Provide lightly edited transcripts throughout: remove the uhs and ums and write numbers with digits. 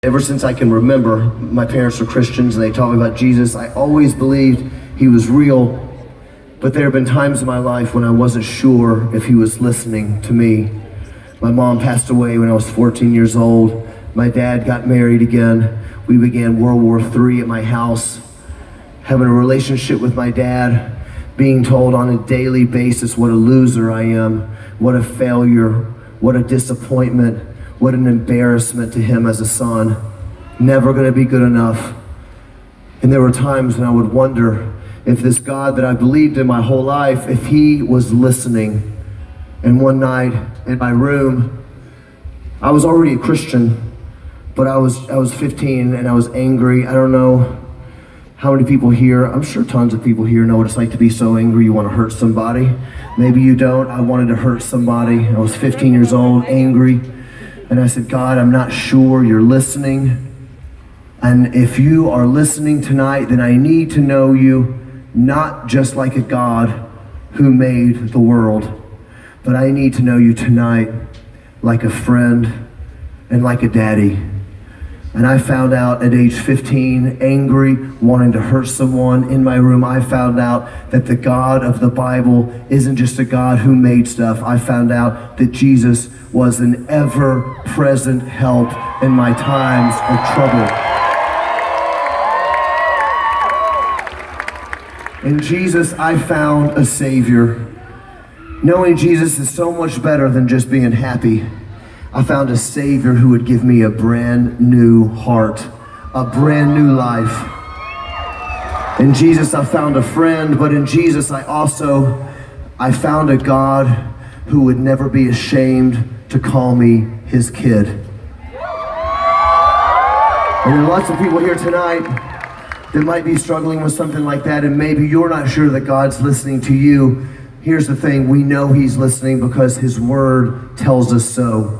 Ever since I can remember, my parents were Christians and they taught me about Jesus. I always believed he was real, but there have been times in my life when I wasn't sure if he was listening to me. My mom passed away when I was 14 years old. My dad got married again. We began World War III at my house, having a relationship with my dad, being told on a daily basis what a loser I am, what a failure, what a disappointment, what an embarrassment to him as a son. Never gonna be good enough. And there were times when I would wonder if this God that I believed in my whole life, if he was listening. And one night in my room, I was already a Christian, but I was 15 and I was angry. I don't know how many people here, I'm sure tons of people here know what it's like to be so angry you want to hurt somebody. Maybe you don't. I wanted to hurt somebody. I was 15 years old, angry. And I said, God, I'm not sure you're listening. And if you are listening tonight, then I need to know you not just like a God who made the world, but I need to know you tonight like a friend and like a daddy. And I found out at age 15, angry, wanting to hurt someone in my room, I found out that the God of the Bible isn't just a God who made stuff. I found out that Jesus was an ever-present help in my times of trouble. In Jesus, I found a Savior. Knowing Jesus is so much better than just being happy. I found a Savior who would give me a brand new heart, a brand new life. In Jesus, I found a friend, but in Jesus, I found a God who would never be ashamed to call me his kid. And there are lots of people here tonight that might be struggling with something like that, and maybe you're not sure that God's listening to you. Here's the thing, we know he's listening because his word tells us so.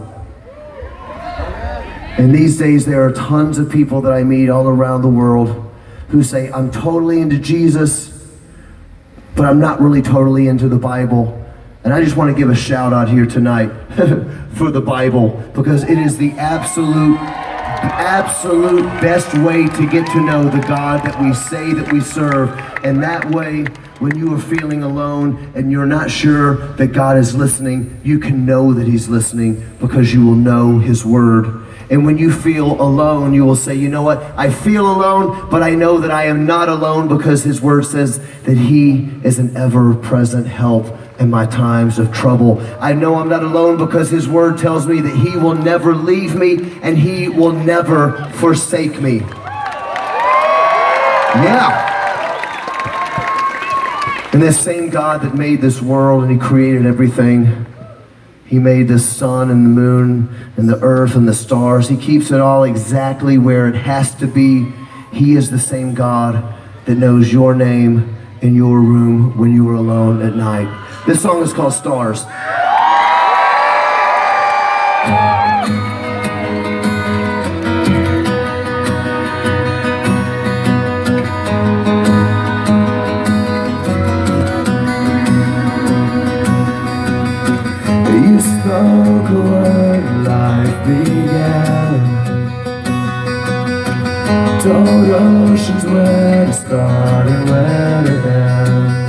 And these days, there are tons of people that I meet all around the world who say, I'm totally into Jesus, but I'm not really totally into the Bible. And I just want to give a shout out here tonight for the Bible, because it is the absolute best way to get to know the God that we say that we serve. And that way, when you are feeling alone and you're not sure that God is listening, you can know that he's listening because you will know his word. And when you feel alone, you will say, you know what? I feel alone, but I know that I am not alone because his word says that he is an ever-present help in my times of trouble. I know I'm not alone because his word tells me that he will never leave me and he will never forsake me. Yeah. And this same God that made this world and he created everything, he made the sun and the moon and the earth and the stars. He keeps it all exactly where it has to be. He is the same God that knows your name in your room when you are alone at night. This song is called Stars. You spoke a word, life began. Told oceans where to start and where to end.